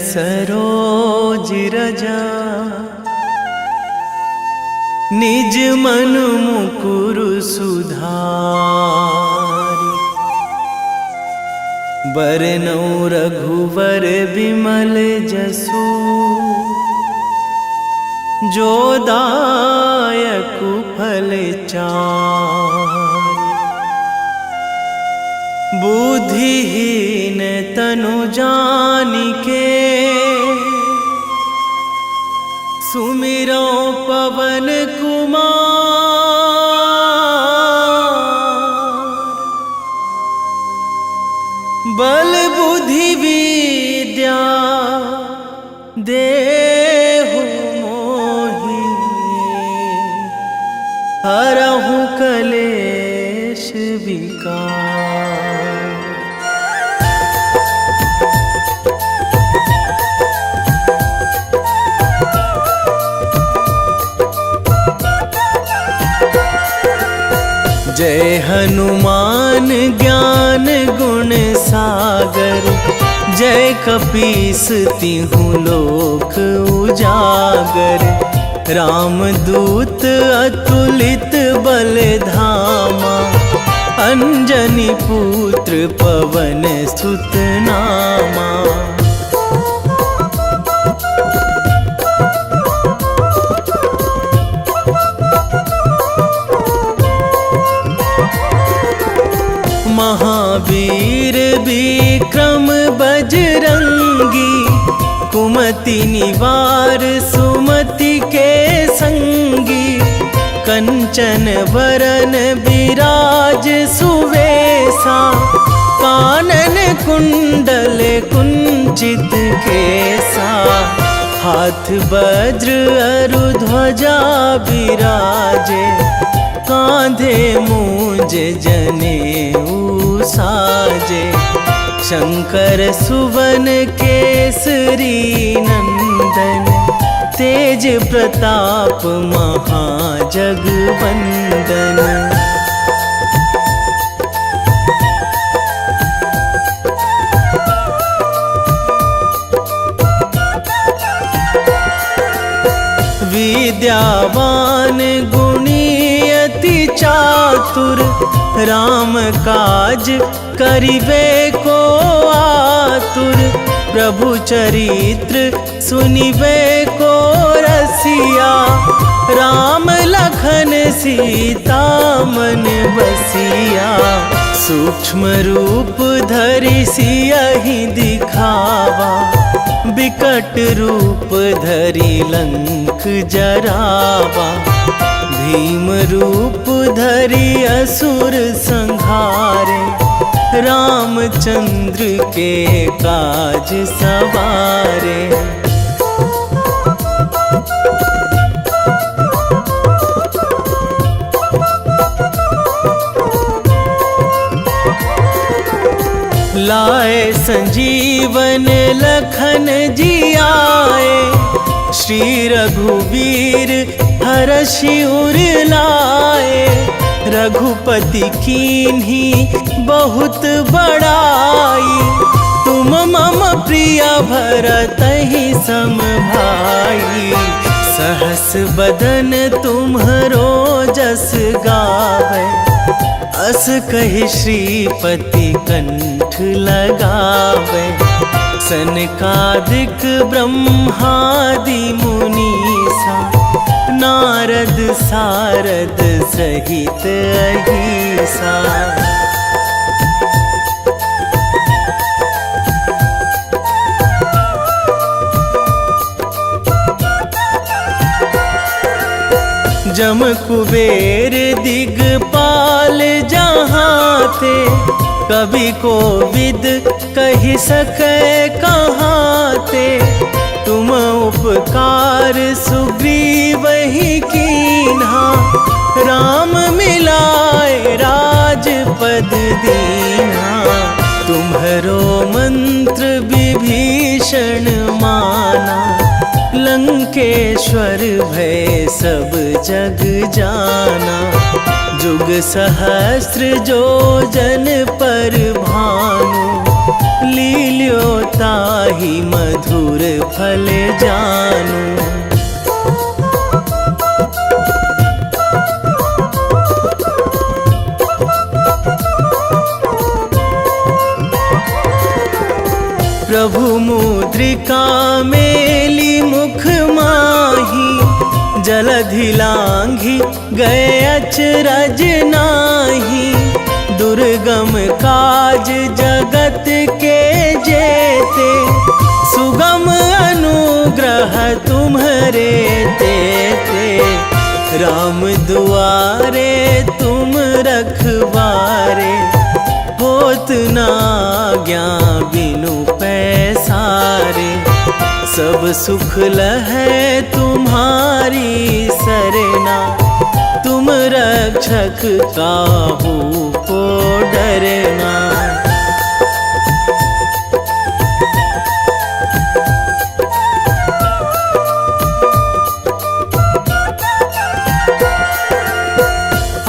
सरोज रजा निज मन मुकुर सुधारि। बरनौ रघुवर बिमल जसु जो दायकु फल चारि। बुद्धिहीन तनु जानिके सुमिरो पवन कुमार। बल बुद्धि विद्या देहु मोहि हरहु कलेश विकार। जय हनुमान ज्ञान गुण सागर। जय कपीस तिहु लोक उजागर। रामदूत अतुलित बल धामा। अंजनी पुत्र पवन सुत नामा। महावीर विक्रम बजरंगी। कुमति निवार सुमति के संगी। कंचन वरन विराज सुवेशा। कानन कुंडल कुंचित केसा। हाथ वज्र अरु ध्वजा विराजे। कांधे मूंज जनेऊ साजे। शंकर सुवन केसरी नंदन। तेज प्रताप महाजगवंदन। विद्यावान गुणी अति चातुर। राम काज करिबे को आतुर। प्रभु चरित्र सुनिबे को रसिया। राम लखन सीता मन बसिया। सूक्ष्म रूप धरि सियहि दिखावा। विकट रूप धरि लंक जरावा। भीम रूप धरि असुर संहारे। रामचंद्र के काज सवारे। लाए संजीवन लखन जियाए। श्री रघुवीर हरषि उर लाए। रघुपति कीन्ही बहुत बड़ाई। तुम मम प्रिय भरतहि सम भाई। सहस बदन तुम्हरो जस गावै। अस कहि श्रीपति कंठ लगावै। सनकादिक ब्रह्मादि मुनीसा। नारद सारद सहित अहिसा। जम कुबेर दिगपाल जहाँ थे। कवि कोविद कहि सकै कहाँ ते। तुम उपकार सुग्रीवहि कीन्हा। राम मिलाए राजपद दीन्हा। तुम्हरो मंत्र विभीषण माना। लंकेश्वर भय सब जग जाना। जुग सहस्र जो जन पर भानु। लील्यो ताहि मधुर फल जानू। प्रभु मुद्रिका मेली मुख माही, जलधि लांघी गए अचरज नाही। दुर्गम काज जगत के जेते, सुगम अनुग्रह तुम्हरे तेते। राम दुआरे तुम रखवारे, होत ना आज्ञा बिनु पैसारे। सब सुख लहै तुम्हारी सरना, तुम रक्षक काहू को डरना।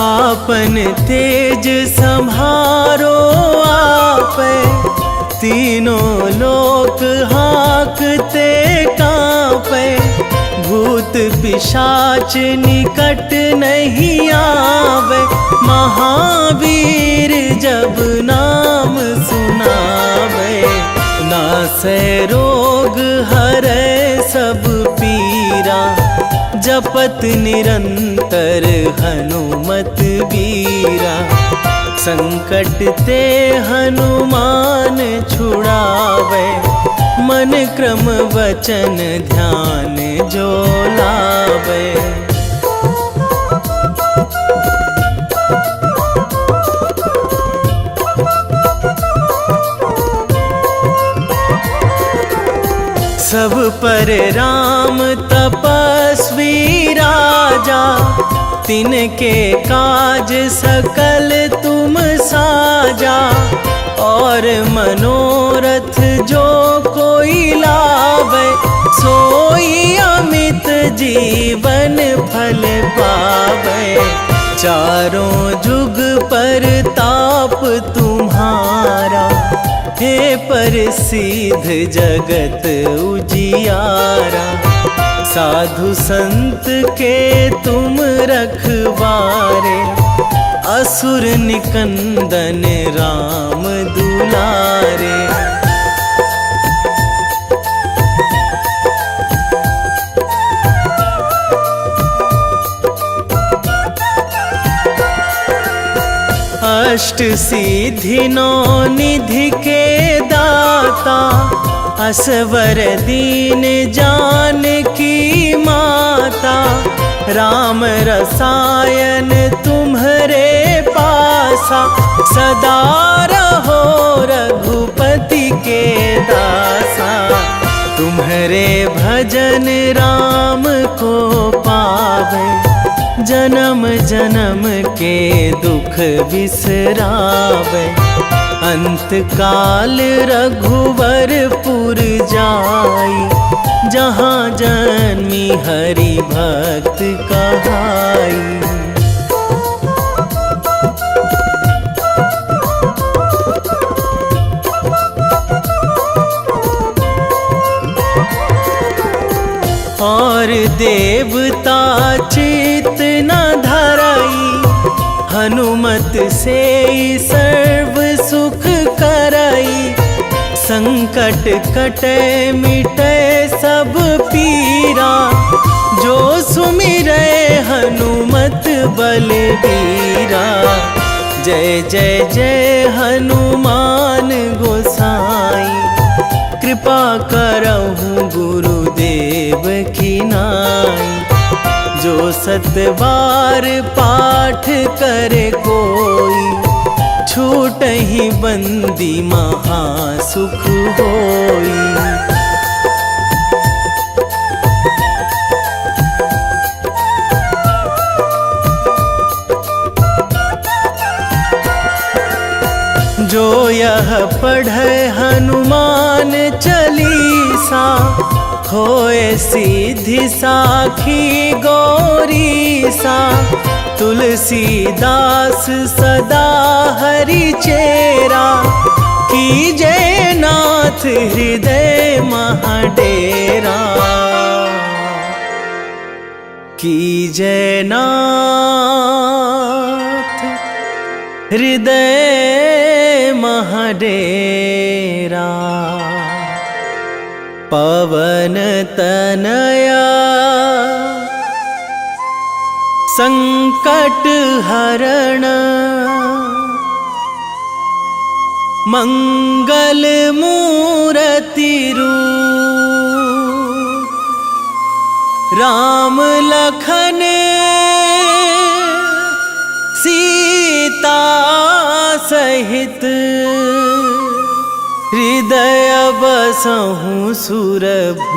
आपन तेज संभारो आपै, तीनों लोक हाकते कांपै। भूत पिशाच निकट नहीं आवे, महावीर जब नाम सुनावे। नासै रोग हरै सब पीरा, जपत निरंतर हनुमत बीरा। संकट ते हनुमान छुड़ावे, मन क्रम वचन ध्यान जो लावे। सब पर राम तपस्वी राजा, तिनके काज सकल तुम साजा। और मनोरथ जो कोई लावे, सोई अमित जीवन फल पावे। चारों जुग पर ताप तुम्हारा, हे प्रसिद्ध जगत उजियारा। साधु संत के तुम रखवारे, असुर निकंदन राम दुलारे। अष्ट सिद्धि नौ निधि के दाता, असवर दीन जानकी माता। राम रसायन तुम्हरे पासा, सदा रहो रघुपति के दासा। तुम्हरे भजन राम को पावे, जन्म जन्म के दुख बिसरावे। अंत काल रघुवरपुर जाई, जहाँ जन्मी हरि भक्त कहाई। और देवता चित न धराई, हनुमत से सर्व सुख कराई। संकट कटे मिटे सब पीरा, जो सुमिरै हनुमत बलबीरा। जय जय जय हनुमान गोसाई, कृपा करहु गुरुदेव की नाई। जो सतबार पाठ करे कोई, छूटहि बंदी महासुख होई। जो यह पढ़े हनुमान चालीसा, होए सीधी साखी गौरीसा। तुलसीदास सदा हरि चेरा, कीजे नाथ हृदय महाडेरा, कीजे नाथ हृदय महाडेरा। पवन तनया संकट हरण, मंगल मूर्ति रूप, राम लखन सीता सहित, हृदय बसहु सुरभूप।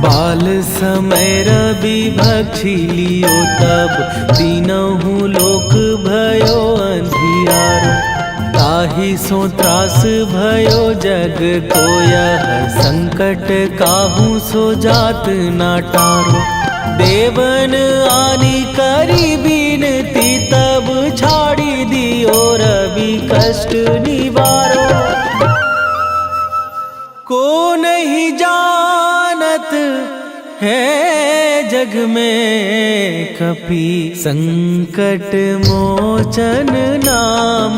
बाल समय रवि भक्षी लियो तब, तीनहु लोक भयो अंधियारो। ताहि सो त्रास भयो जग को यह, संकट काहू सो जात ना टारो। देवन आनी करी बिनती तब, छाड़ी दियो रवि कष्ट निवारो। को नहीं जानत है जग में कपि, संकट मोचन नाम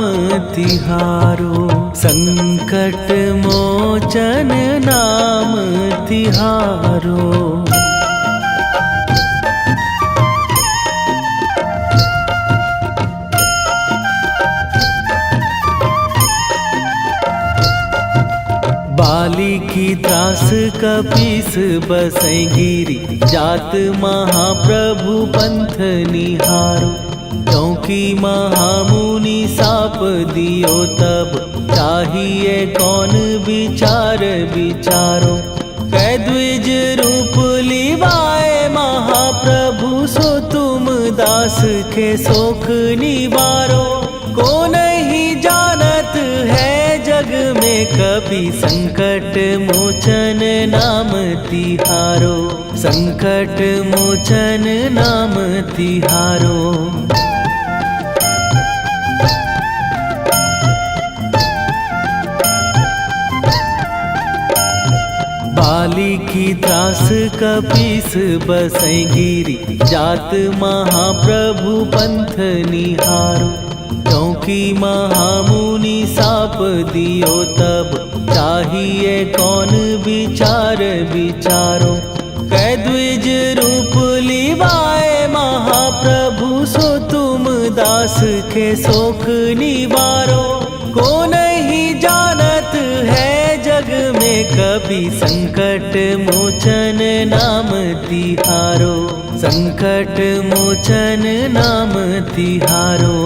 तिहारो। संकट मोचन नाम तिहारो। बाली की त्रास कपीस बसै गिरी, जात महाप्रभु पंथ निहारो। क्योंकि महामुनि साप दियो तब, चाहिए कौन विचार विचारो। कै द्विज रूप लिवाए महाप्रभु, सो तुम दास के शोक निवारो। को नहीं जानत है जग में कपि, संकट मोचन नाम तिहारो। संकट मोचन नाम तिहारो। बाली की त्रास कपीस बसै गिरी, जात महाप्रभु पंथ निहारो। क्योंकि महामुनि साप दियो तब, चाहिए कौन विचार विचारो। कै द्विज रूप लिवाए महाप्रभु, सो तुम दास के शोक निवारो। को नहीं जानत है जग में कपि, संकट मोचन नाम तिहारो। संकट मोचन नाम तिहारो।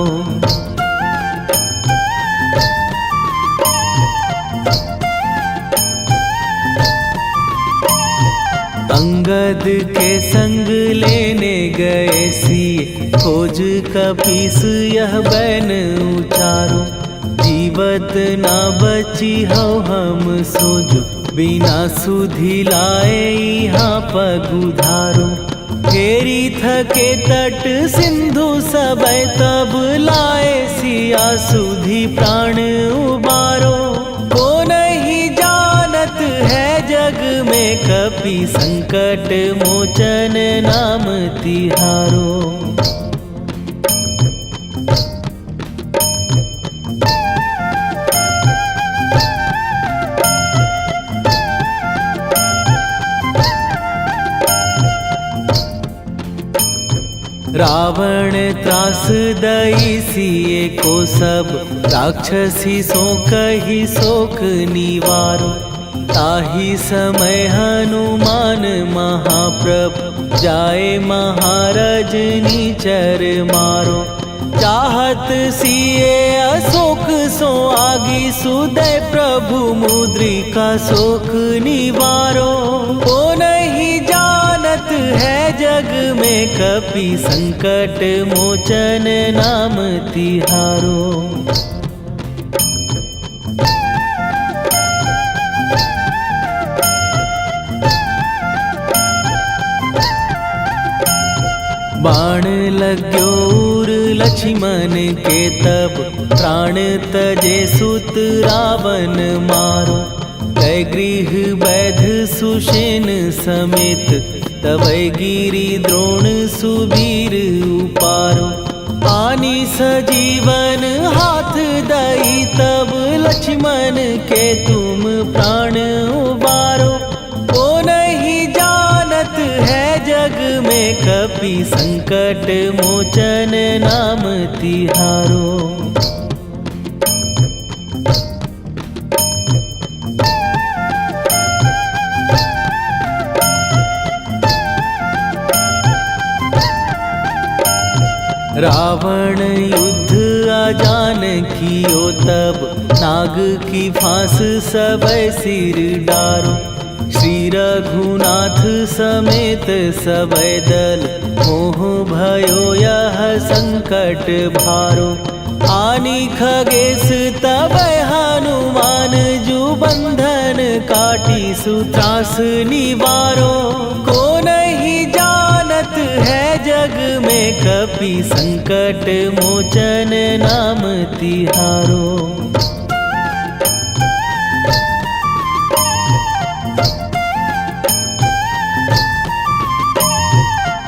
अंगद के संग लेने गए सिए, खोज कपीस यह बैन उचारो। जीवत ना बची हो हम सोजो, बिना सुधि लाए यहाँ पगुधारो। फेरी थके तट सिंधु सबय, तब लाए सिया सुधि प्राण उबारो। को नहीं जानत है जग में कपि, संकट मोचन नाम तिहारो। रावण त्रास दई सिए को सब, राक्षसी सो कही शोक निवारो। ताहि समय हनुमान महाप्रभु, जाए महाराज नीचर मारो। चाहत सिए अशोक सो आगी, सुदय प्रभु मुद्रिका शोक निवारो। को नहीं जानत है जग में कपि संकट मोचन नाम तिहारो। बाण लाग्यो उर लक्ष्मण के तब प्राण तजे सुत रावण मारो। कै गृह वैध सुषेण समेत तबै गिरि द्रोण सुबीर उपारो। आनी सजीवन हाथ दई तब लक्ष्मण के तुम प्राण उबारो। ओ नहीं जानत है जग में कपि संकट मोचन नाम तिहारो। रावण युद्ध आजान कियो तब नाग की फांस सबै सिर डारो। श्री रघुनाथ समेत सबै दल मोह भयो यह संकट भारो। आनी खगेश तबै हनुमान जु बंधन काटी सुत्रास निवारो। को नहीं जानत है जग में कपि संकट मोचन नाम तिहारो।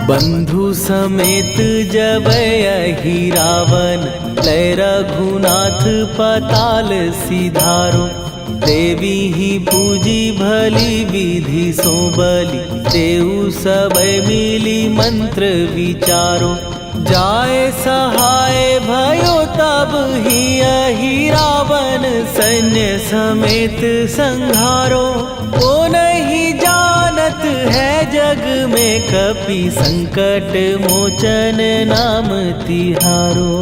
बंधु समेत जबै अहि रावण लय रघुनाथ पताल सिधारो। देवी ही पूजी भली विधि सो बलि तेउ सबै मिली मंत्र विचारो। जाय सहाय भयो तब ही अहि रावण सैन्य समेत संहारो। ओ नहीं जानत है जग में कपि संकट मोचन नाम तिहारो।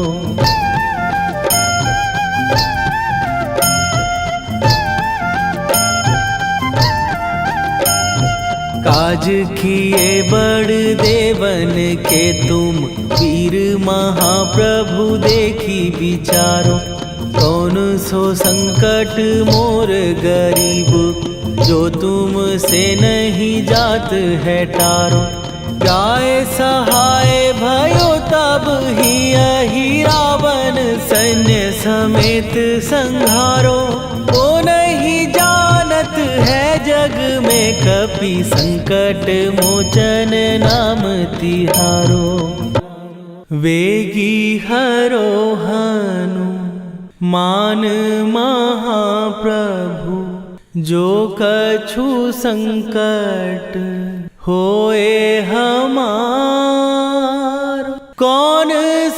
काज किए बड़ देवन के तुम वीर महाप्रभु देखी विचारो। कौन सो संकट मोर गरीब जो तुम से नहीं जात है टारो। जाय सहाय भयो तब ही अहि रावण सैन्य समेत संहारो। ओ नहीं जानत है जग में कपि संकट मोचन नाम तिहारो। वेगी हरो हनु मान महाप्रभु जो कछु संकट होए हमार। कौन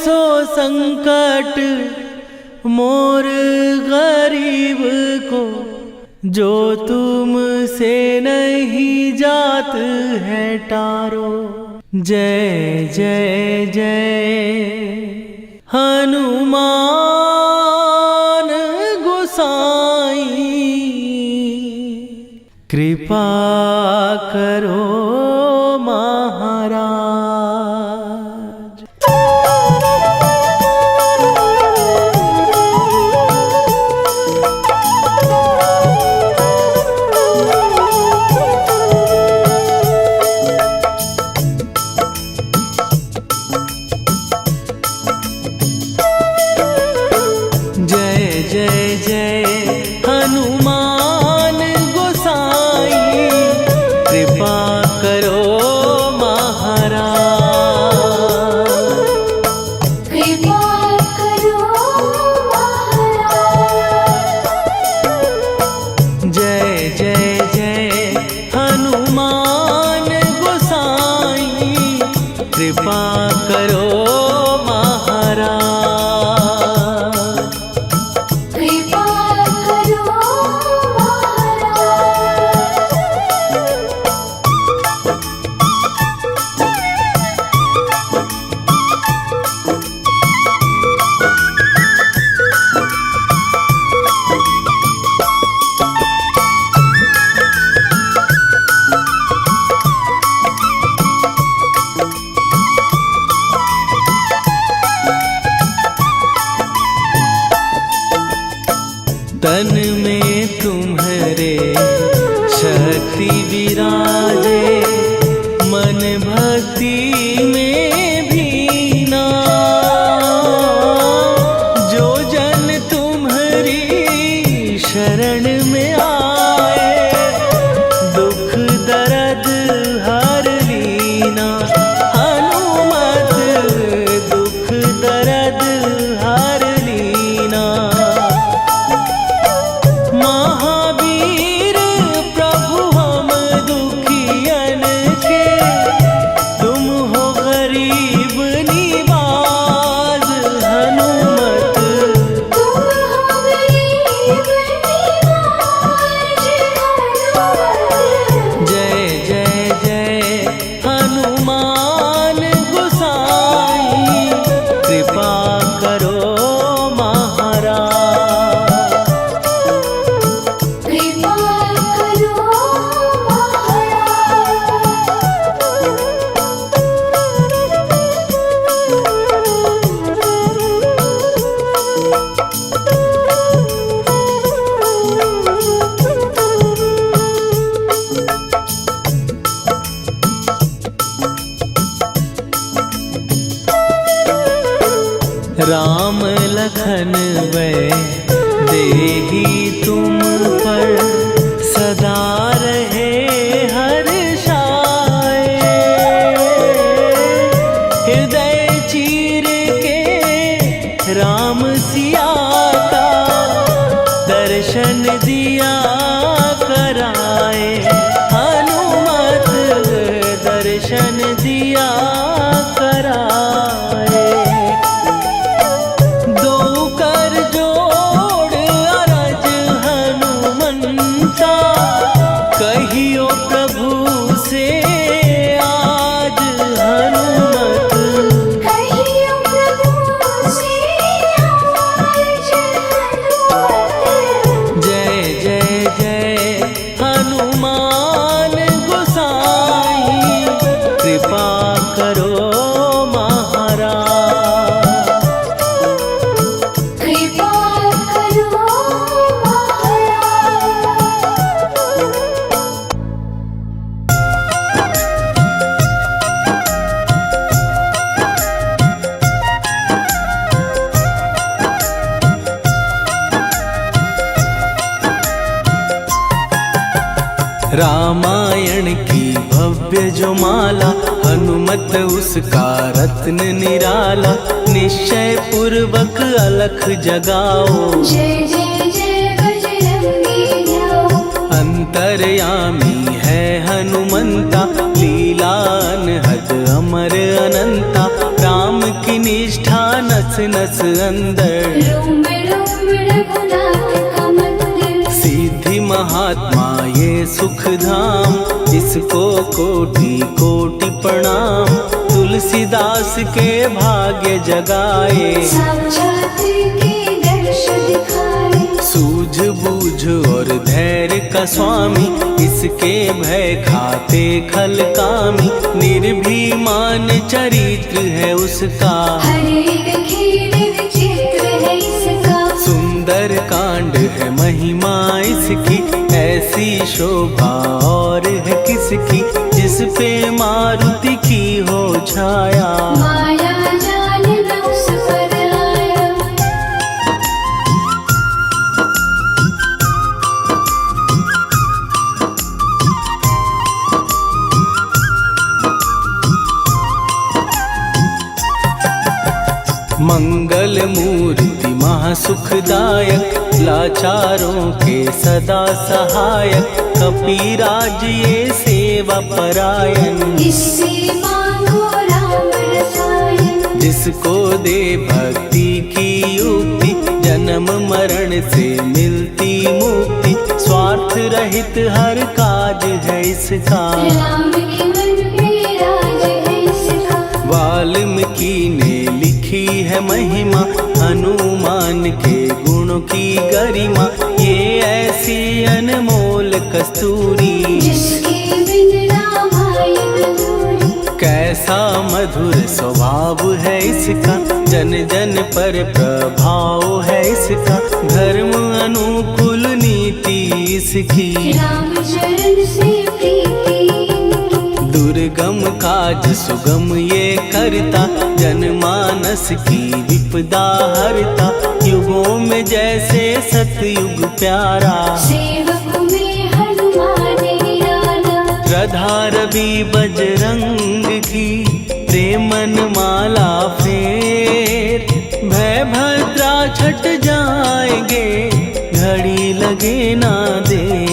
सो संकट मोर गरीब को जो तुम से नहीं जात है टारो। जय जय जय हनुमान गोसाई कृपा करो महाराज। कृपा कर लखन वै देही तुम पर सदा रहे हर्षाए। हृदय चीर के राम सिया का दर्शन दिया कराए। हनुमत दर्शन दिया कराए। दो कर जोड़ अरज हनुमंता कहियो प्रभु से आज हनुमत। कहियो प्रभु से आज हनुमत। जय जय जय हनुमान गोसाई कृपा करो महाराज। कृपा करो महाराज। रामायण की भव्य जो माला हनुमत उसका रत्न निराला। निश्चय पूर्वक अलख जगाओ जय जय जय बजरंगी जाओ। अंतर्यामी है हनुमंता लीला अनहद अमर अनंता। राम की निष्ठा नस नस अंदर रोम रोम रघुनाथ का मंदिर। सिद्धि महात्मा ये सुख धाम इसको कोटि कोटि प्रणाम। तुलसीदास के भाग्य जगाए साक्षात के दर्श दिखाए। सूझ बूझ और धैर्य का स्वामी इसके भय खाते खल कामी। निर्भीमान चरित्र है उसका हर एक खेल विचित्र है इसका। सुंदर कांड है महिमा इसकी ऐसी शोभा और है किसकी। जिस पे मारुति की हो छाया माया जाल न उस पर आया। मंगल मूर्ति महासुखदायक लाचारों के सदा सहायक। कपीराज ये सेवा परायण इससे मांगो राम रसायन। जिसको दे भक्ति की युक्ति जन्म मरण से मिलती मुक्ति। स्वार्थ रहित हर काज है इसका राम के मन पे राज है इसका। वाल्मीकि ने लिखी है महिमा हनुमान के गुणों की गरिमा। ये ऐसी अनमोल कस्तूरी जिसके बिन रामायण अधूरी। कैसा मधुर स्वभाव है इसका जन जन पर प्रभाव है इसका। धर्म अनुकूल नीति इसकी राम चरण से प्रीति। दुर्गम काज सुगम ये करता जनमानस की विपदा हरता। युगों में जैसे सतयुग प्यारा सेवक में हनुमान निराला। श्रद्धा रवि बजरंग की प्रेमन माला फेर। भय भद्रा छट जाएंगे घड़ी लगे ना देर।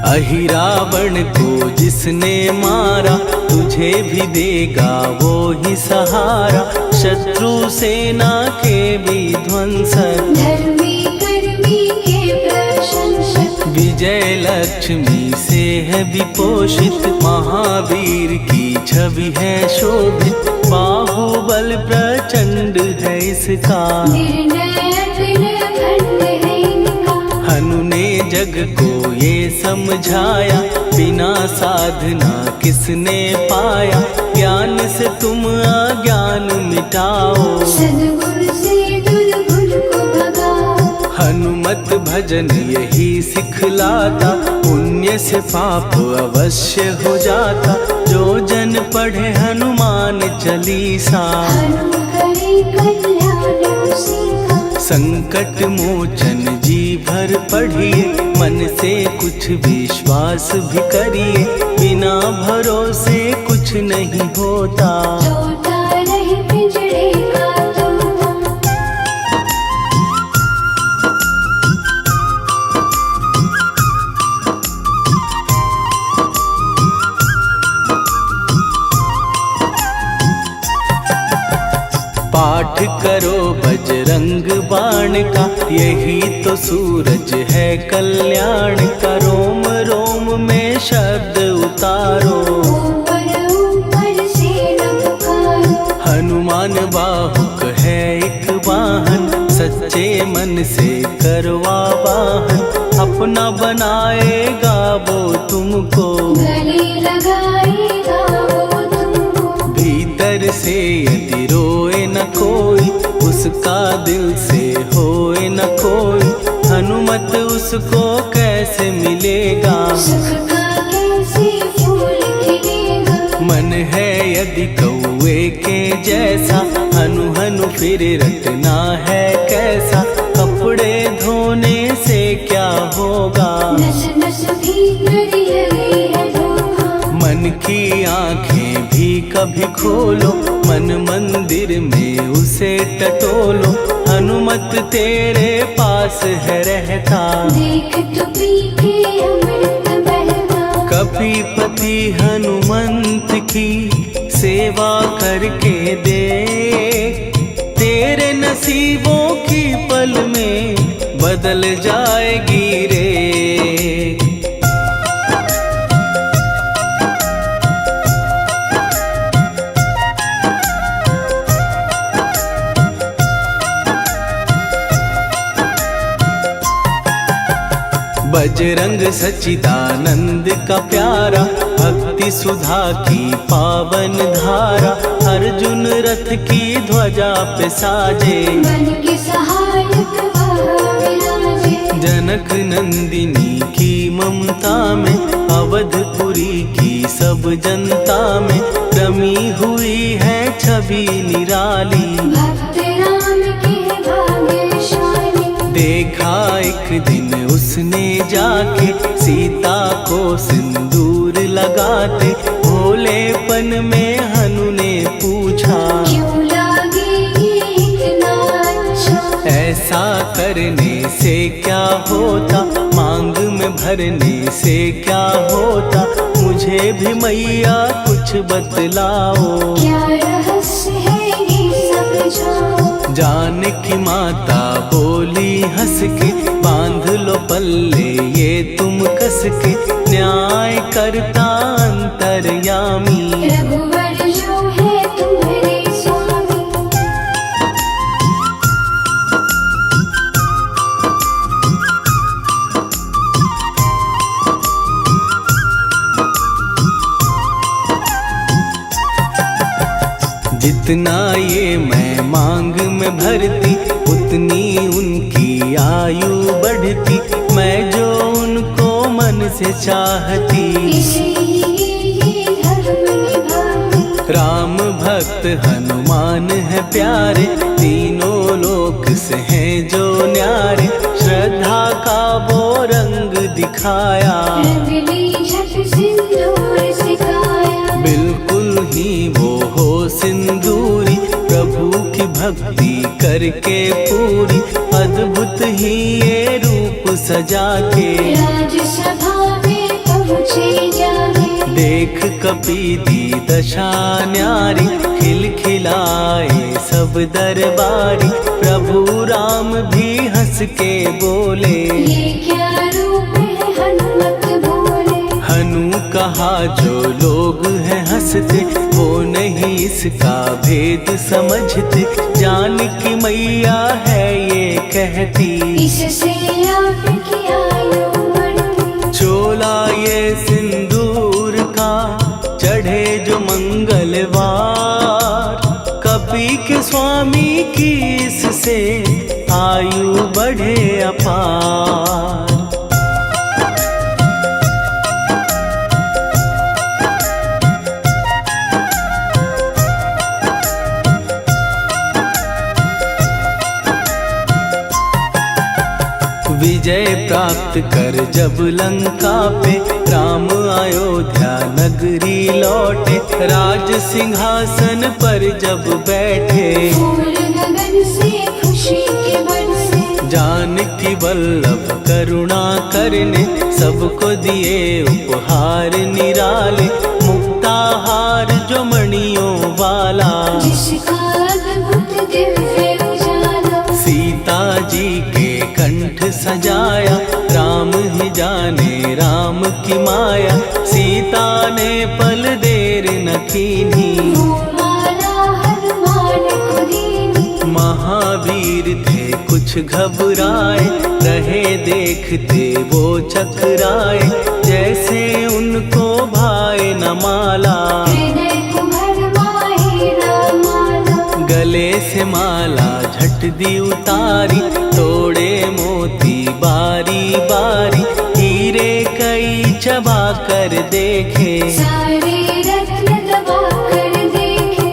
अहिरावण को जिसने मारा तुझे भी देगा वो ही सहारा। शत्रु सेना के विध्वंसक धर्मी कर्मी के प्रशंसक। विजय लक्ष्मी से है विपोषित। महावीर की छवि है शोभित। बाहुबल प्रचंड है इसका निर्णय अखंड है इनका। हनु ने जग को ये समझाया बिना साधना किसने पाया। ज्ञान से तुम अज्ञान मिटाओ सद्गुण से दुर्गुण को भगाओ। हनुमत भजन यही सिखलाता, पुण्य से पाप अवश्य हो जाता। जो जन पढ़े हनुमान चालीसा, हनुम करे कल्याण उसी का। संकट मोचन जी भर पढ़िए, मन से कुछ विश्वास भी करिए। बिना भरोसे कुछ नहीं होता, तोता रहे पिंजरे का तोता। पाठ करो बजरंग बाण का, यही तो सूरज है कल्याण का। रोम रोम में शब्द उतारो, ऊपर ऊपर से न पुकारो। हनुमान बाहुक है एक वाहन, सच्चे मन से करवा वाहन। अपना बनाएगा वो तुमको, गले लगाएगा वो तुमको। भीतर से यदि रोए न कोई, उसका दिल से होए न कोई। हनुमत उसको कैसे मिलेगा, सुख का कैसे फूल खिलेगा। मन है यदि कौए के जैसा, हनु हनु फिर रटना है कैसा। कपड़े धोने से क्या होगा, नस नस भीतर लगी है धोखा। मन की आंखें भी कभी खोलो, मन मंदिर में उसे टटोलो। हनुमत तेरे पास है रहता, देख तो पी के अमृत बहता। कपीपति हनुमंत की सेवा करके दे, तेरे नसीबों की पल में बदल जाएगी रे। बजरंग सच्चिदानंद का प्यारा, भक्ति सुधा की पावन धारा। अर्जुन रथ की ध्वजा पे साजे, मन के सहायक वह विराजे। जनक नंदिनी की ममता में, अवधपुरी की सब जनता में रमी हुई है छवि निराली। भक्त राम के भाग्यशाली, देखा एक दिन उसने जाके सीता को सिंदूर लगाते। भोलेपन में हनु ने पूछा, क्यों लागे ये इतना अच्छा। ऐसा करने से क्या होता, मांग में भरने से क्या होता। मुझे भी मैया कुछ बतलाओ, क्या रहस्य है ये समझाओ। जानकी माता बोली हंस के, बांध लो पल्ले ये तुम कस के। न्याय करता अंतर्यामी, रघुवर जो है तुम्हारे स्वामी। जितना ये मैं मांग में भरती, उतनी उनकी आयु बढ़ती। मैं जो उनको मन से चाहती, इसलिए ये धर्म निभाती। राम भक्त हनुमान है प्यारे, तीनों लोक से हैं जो न्यारे। श्रद्धा का वो रंग दिखाया, रंगली झट सिंदूर सिखाया। बिल्कुल ही वो हो सिंदूरी, प्रभु की भक्ति करके पूरी। अद्भुत ही ये रूप सजा के, राजसभा में पहुँचे जाके। देख कपीदी दशा न्यारी, खिलखिलाए सब दरबारी। प्रभु राम भी हंस के बोले, ये क्या रूप है हनुमत बोले। हनु कहा जो लोग हैं हंसते, वो नहीं इसका भेद समझते। जानकी मैया है ये कहती, इससे आपकी आयु बढ़ती। चोला ये सिंदूर का चढ़े जो मंगलवार। कपी के स्वामी की इससे आयु बढ़े अपार। विजय प्राप्त कर जब लंका पे राम अयोध्या नगरी लौटे, राज सिंहासन पर जब बैठे, फूल गगन से खुशी के बरसे, जानकी वल्लभ करुणा करने सबको दिए उपहार निराले, मुक्ताहार जो मणियों वाला, जिसका अद्भुत दिव्य उजाला, सीता जी के कंठ सजाया, राम ही जाने राम की माया, सीता ने पल देर न कीन्ही, वो माला हनुमान को दीनी। महावीर थे कुछ घबराए, रहे देखते वो चकराए, जैसे उनको भाए न माला, हृदय को भरमाए न माला, गले से माला झट दी उतारी, तोड़े मोती बारी बारी, हीरे कई चबा कर देखे, सारे रत्न दबा कर देखे।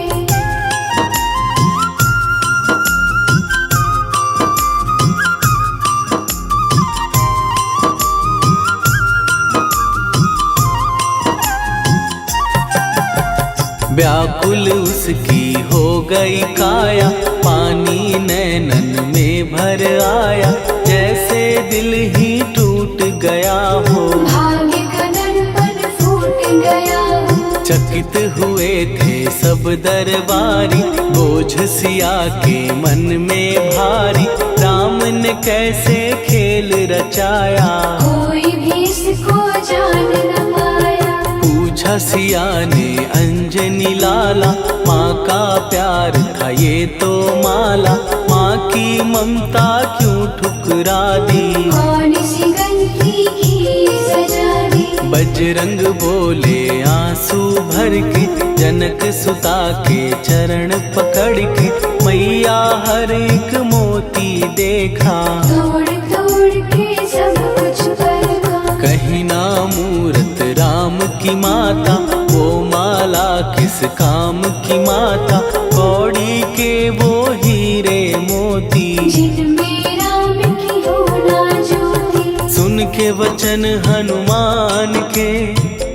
व्याकुल उसकी हो गई काया, पानी नैनन में भर आया, जैसे दिल ही टूट गया हो, भाग्य का दर्पण फूट गया हो, चकित हुए थे सब दरबारी, बोझ सिया के मन में भारी, राम ने कैसे खेल रचाया, कोई भी इसको जान न पाया। पूछा सिया ने अंजनी लाला, माँ का प्यार था ये तो माला, माँ की ममता क्यों ठुकरा दी, कौन सी गलती की सजा दी। बजरंग बोले आंसू भर के, जनक सुता के चरण पकड़ के, मैया हर एक मोती देखा, तोड़ तोड़ के सब कुछ परखा। कहीं ना मूरत राम की माता, वो माला किस काम की माता, कौड़ी के वो हीरे मोती, जिनमें राम की हो ना ज्योति। सुन के वचन हनुमान के,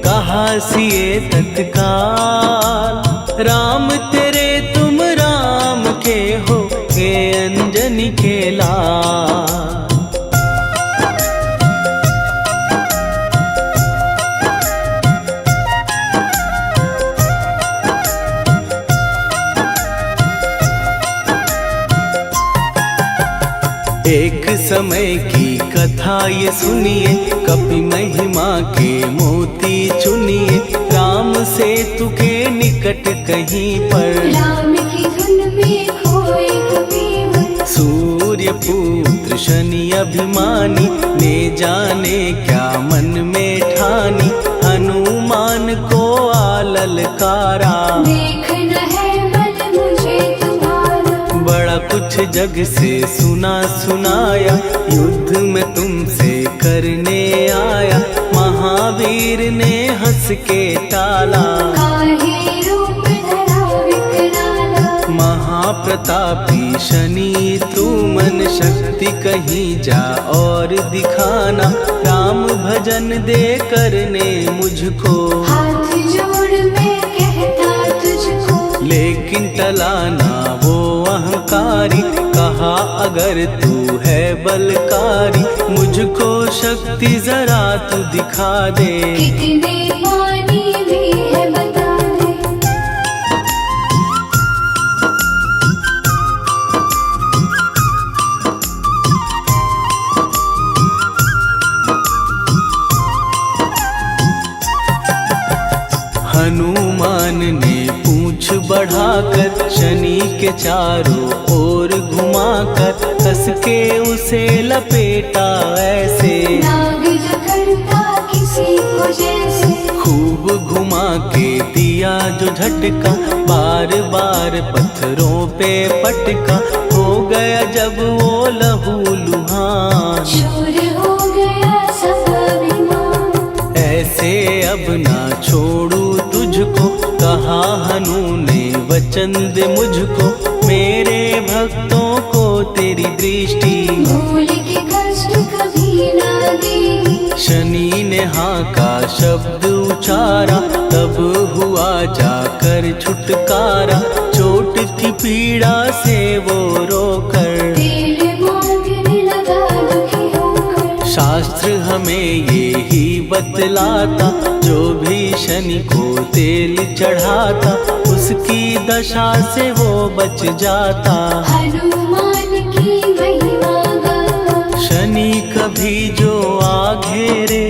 कहा सिए तत्काल, राम तेरे तुम राम के हो, के अंजनी के लाल। एक समय की कथा ये सुनिए, कपि महिमा के मोती चुनिए, राम सेतु के निकट कहीं पर, राम की धुन में खोए कबीर। सूर्य पुत्र शनि अभिमानी, ने जाने क्या मन में ठानी, हनुमान को आललकारा, देखना है बल मुझे तुम्हारा। बड़ा कुछ जग से सुना सुनाया, युद्ध में तुमसे करने आया, महावीर ने हंस के टाला, काहे रूप धरा विकराला। महाप्रतापी शनि तू मन शक्ति कहीं जा और दिखाना, राम भजन दे करने मुझको, हाथ जोड़ मैं कहता तुझको। लेकिन टलाना वो अहंकारी, कहा अगर तू है बलकारी, मुझको शक्ति जरा तू दिखा दे, कितने पानी भी है बता दे। हनुमान ने पूंछ बढ़ाकर, शनि के चारों ओर घुमाकर, कस के उसे लपेटा ऐसे, नाग जो करता किसी को जैसे। खूब घुमा के दिया जो झटका, बार बार पत्थरों पे पटका, हो गया जब वो लहू लुहान, चूर हो गया सब अभिमान। ऐसे अब ना छोड़ू तुझको, कहा हनु ने वचन दे मुझको। मेरे भक्तों को तेरी दृष्टि, भूल के कष्ट कभी ना देगी। शनि ने हाँ का शब्द उचारा, तब हुआ जाकर छुटकारा। चोट की पीड़ा से वो रोकर, तेल मांगने लगा दुखी होकर। शास्त्र हमें ये ही बतलाता, जो भी शनि को तेल चढ़ाता, उसकी दशा से वो बच जाता। हनुमान की महिमा गाता। शनि कभी जो आ घेरे,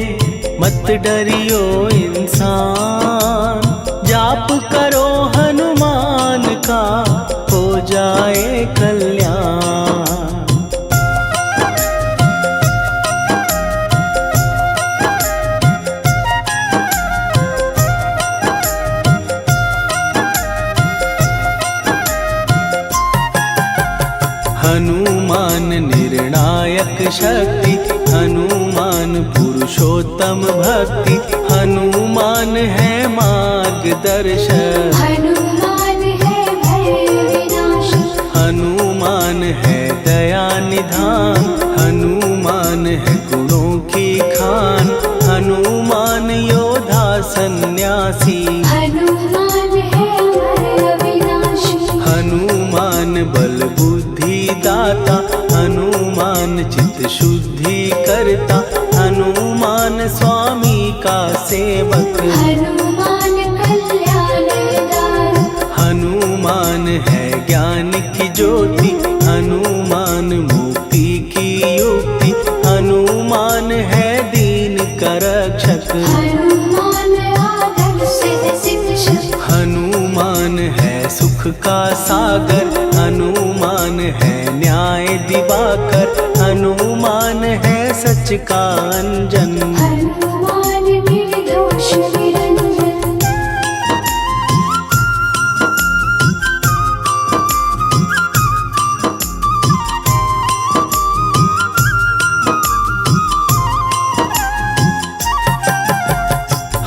मत डरियो इंसान। जाप करो हनुमान का, हो जाए कल्याण। हनुमान निर्णायक शक्ति, हनुमान पुरुषोत्तम भक्ति। हनुमान है मार्गदर्शक, हनुमान है भय विनाशक। हनुमान है दया निधान। हनुमान है गुणों की खान, हनुमान योद्धा सन्यासी। हनुमान है भय विनाशी। हनुमान बल बुद्धि दाता, हनुमान चित्त शुद्धि करता। हनुमान स्वामी का सेवक, हनुमान कल्याणदायक। हनुमान है ज्ञान की ज्योति। हनुमान मुक्ति की युक्ति, हनुमान है दीन का रक्षक। हनुमान आदर से शिक्षक। हनुमान है सुख का सागर, हनुमान है न्याय दिवाकर। हनुमान है सच का अंजन, हनुमान निर्दोष निरंजन।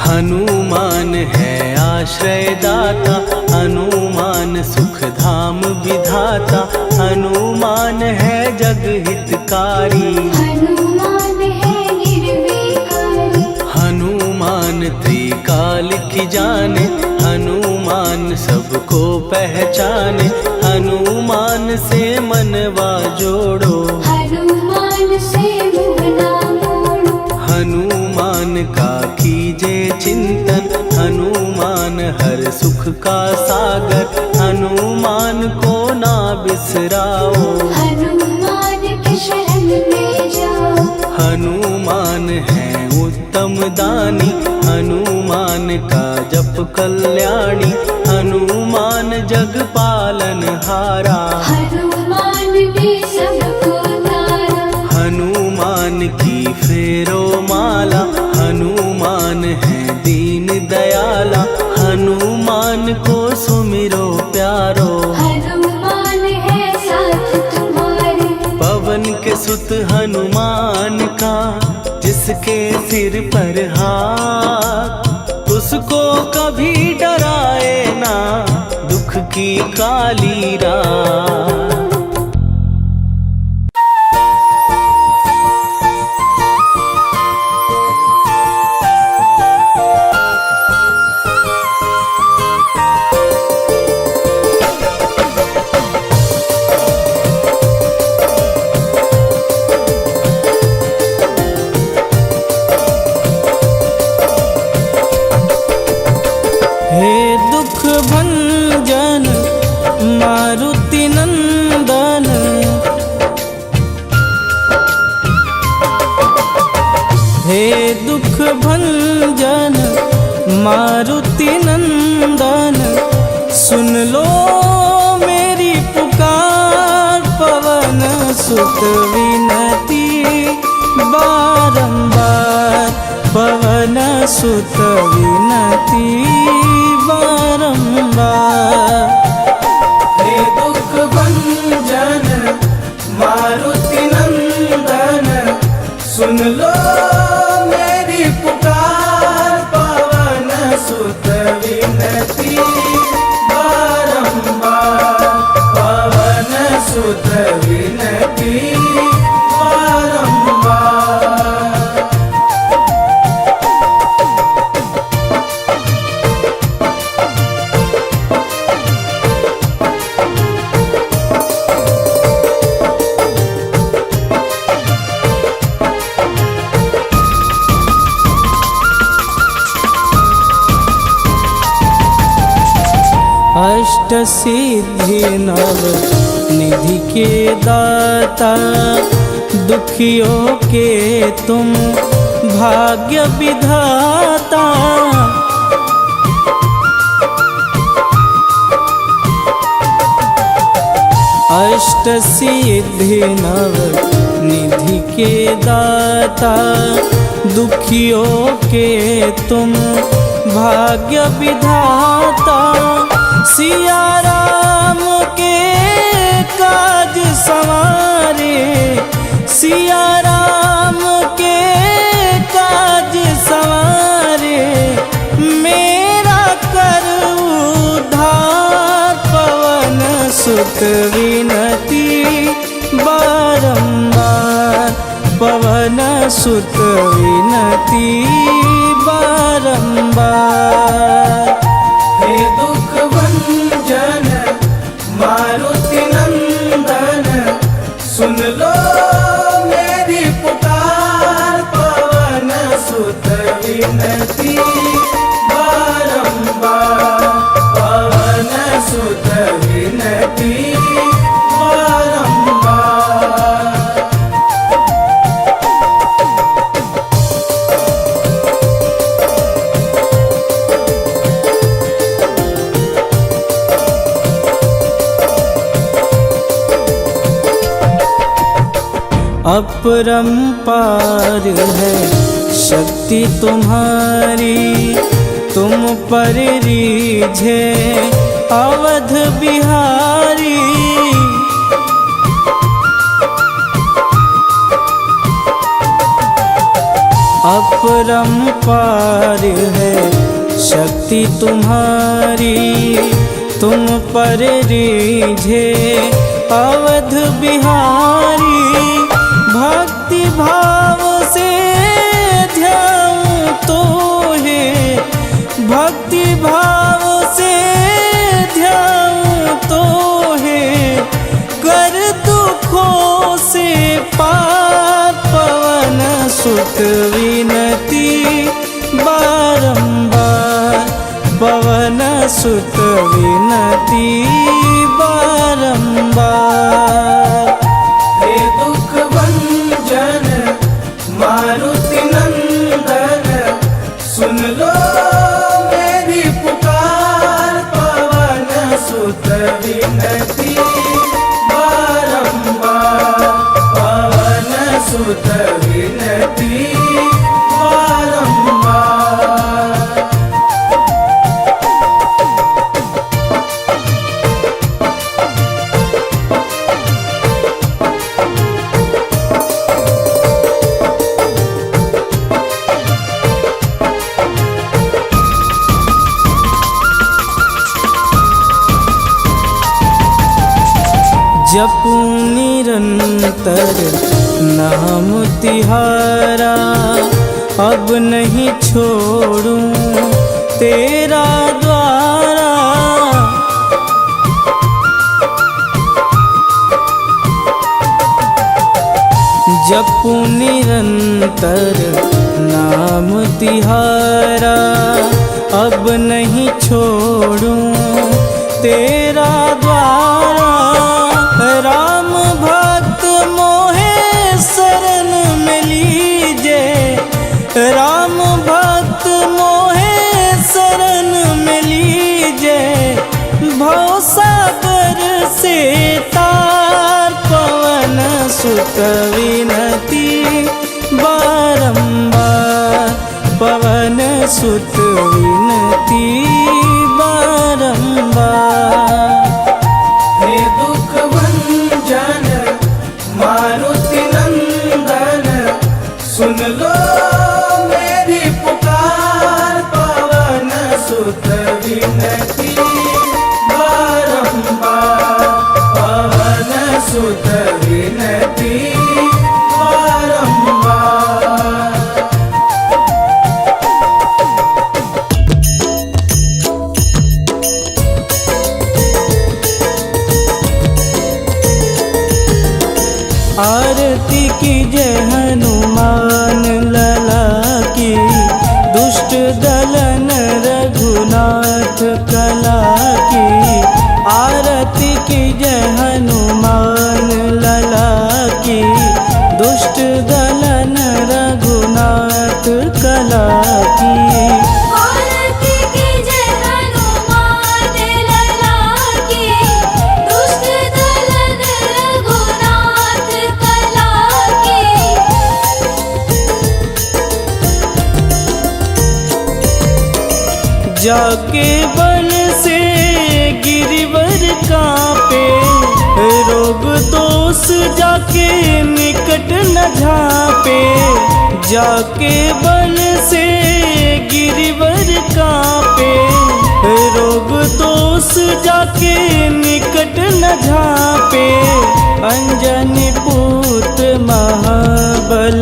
हनुमान है आश्रय दाता, हनुमान सुख धाम विधाता। हनुमान है जग हितकारी, हनुमान है निर्विकारी। हनुमान त्रिकाल की जाने। हनुमान सबको पहचाने, हनुमान से मनवा जोड़ो। हनुमान से मुँह ना मोड़ो। हनुमान का कीजे चिंतन, हनुमान हर सुख का सागर। हनुमान को ना बिसराओ, हनुमान के शरण में जाओ। हनुमान है उत्तम दानी, हनुमान का जप कल्याणी। हनुमान जग पालन हारा, हनुमान ने सबको तारा। हनुमान की फेरो माला। हनुमान है दीन दयाला, हनुमान को सुमिरो प्यारो। हनुमान है साथ तुम्हारे। पवन के सुत हनुमान का, जिसके सिर पर हाथ, उसको कभी डराए ना दुख की काली रात। हे दुख भंजन मारुति नंदन, हे दुख भंजन मारुति नंदन। सुन लो मेरी पुकार, पवन सुत विनती बारंबार। पवन सुत विनती बारंबार। हे दुख भंजन सुत विनती बारंबार, पवन सुत विनती बारंबार। अष्ट सिद्धि नव निधि के दाता, दुखियों के तुम भाग्य विधाता। अष्ट सिद्धि नव निधि के दाता, दुखियों के तुम भाग्य विधाता। सिया राम के काज संवारे, सिया राम के काज संवारे, मेरा कर उद्धार। पवन सुत विनती बारंबार, पवन सुत विनती बारंबार। हे दुख भंजन मारुति नंदन, सुन लो मेरी पुकार। पवन सुत विनती बारंबार, पवन सुत विनती बारंबार। अपरंपार है शक्ति तुम्हारी, तुम पर रीझे अवध बिहारी। अपरंपार है शक्ति तुम्हारी, तुम पर रीझे अवध बिहारी। भक्ति भाव से ध्याऊं तो है, भक्ति भाव से ध्याऊं तो है, कर दुखों से पार। पवन सुत विनती बारंबार, पवन सुत विनती बारंबार। हे दुख भंजन मारुति नंदन, सुन लो मेरी पुकार। पवन सुत विनती बारंबार, पवन सुत विनती बारंबार। जपूं निरंतर नाम तिहारा, अब नहीं छोड़ूं तेरा द्वारा। जपूं निरंतर नाम तिहारा, अब नहीं छोड़ूं तेरा द्वारा। राम भक्त मोहे शरण में लीजे, राम भक्त मोहे शरण में लीजे। भवसागर से तार, पवन सुत विनती बारंबार, पवन सुत विनती बारंबार। हे दुख भंजन मारुति नंदन, सुन लो मेरी पुकार। पवन दलन रघुनाथ कला की, आरती की जय हनुमान लला की। दुष्ट दलन रघुनाथ कला की, आरती की जय हनुमान लला की। दुष्ट दलन रघुनाथ कला की। जाके बल से गिरिवर कांपे, रोग दोष जाके निकट न झांपे। जाके बल से गिरिवर कांपे, रोग दोष जाके निकट न झांपे। अंजनी पूत महाबलदाई,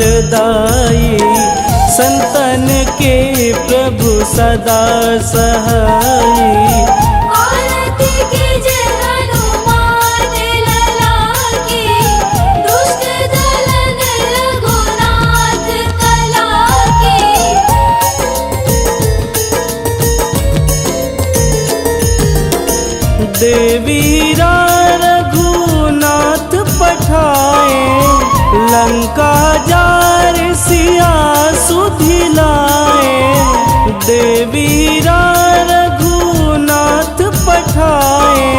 संतन के प्रभु सदा सहाई। आरती की जय हनुमान लला की। दुष्ट दलन रघुनाथ कला की। देवीरा रघुनाथ पठाए, लंका जार सिया सुधिलाए। देवीरा रघुनाथ पठाए,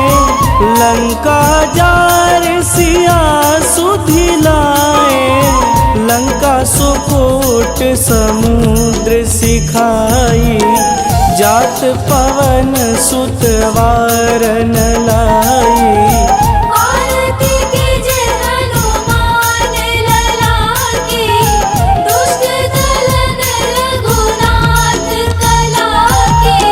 लंका जार सिया सुधिलाए। लंका सुकोट समुद्र सिखाई, जात पवन सुत वारन लाई। आरती की जय हनुमान लला की। दुष्ट दलन रघुनाथ कला की।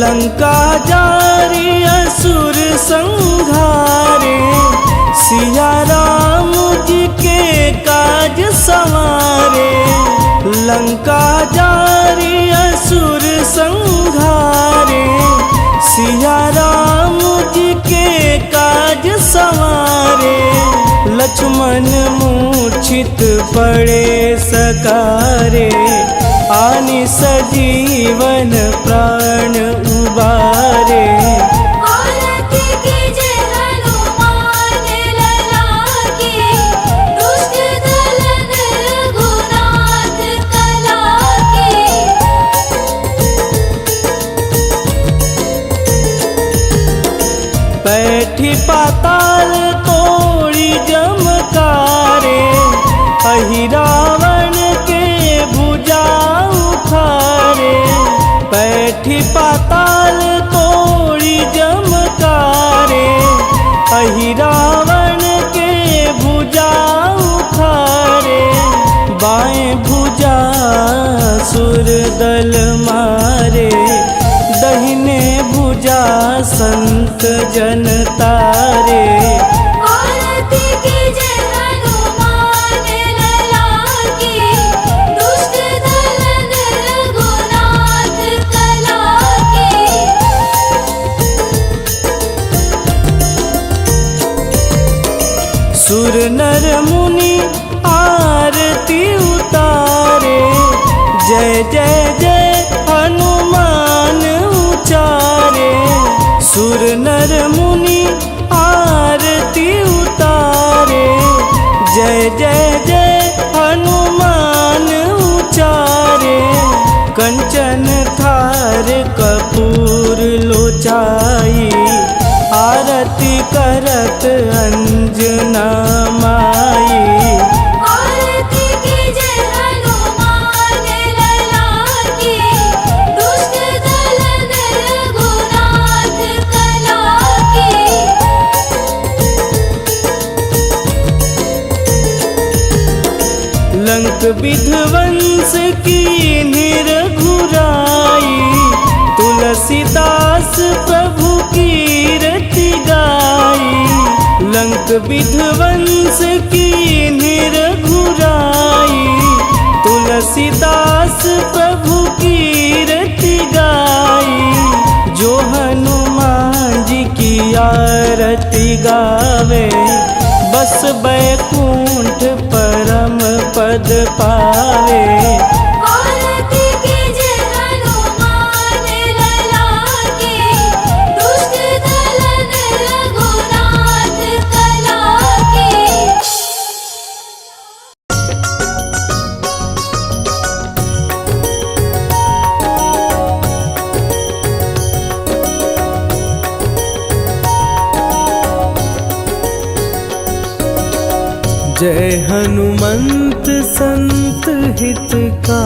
लंका जारी असुर संहारे, सिया राम जी के काज संवारे। लंका जारी असुर संहारे, सिया राम जी के काज संवारे। लक्ष्मण मूर्छित पड़े सकारे, आनि सजीवन प्राण उबारे। आरती की जय हनुमान लला की। दुष्ट दलन रघुनाथ कला की। बैठी पाताल तोड़ी जमकारे, अहि रावण के भुजा उखारे। बैठी पाताल तोड़ी जमकारे, अहि रावण के भुजा उखारे। बाएं भुजा सुर दल मारे, दहिने भुजा संत जन तारे। आरती की जय हनुमान लला की। दुष्ट दलन रघुनाथ कला की। सुर नर मुनि आरती उतारे, जय जय जय हनुमान उचारे। सुर नर मुनि आरती उतारे, जय जय जय हनुमान उचारे। कंचन थार कपूर लोचाई, आरती करत अंजना माई। आरती की जय हनुमान लला की। दुष्ट दलन रघुनाथ कला की। लंक विध्वंस की निरघुराई, तुलसीदास प्रभु कीरति गाई। लंक विध्वंस की निरघुराई, तुलसीदास प्रभु कीरति गाई। जो हनुमान जी की आरती गावे, बस बैकुंठ परम पद पावे। औरती के जय हनुमान ललाके, दुष्ट दलन रघुनाथ कलाके। जय हनुमंत संत हितकारी।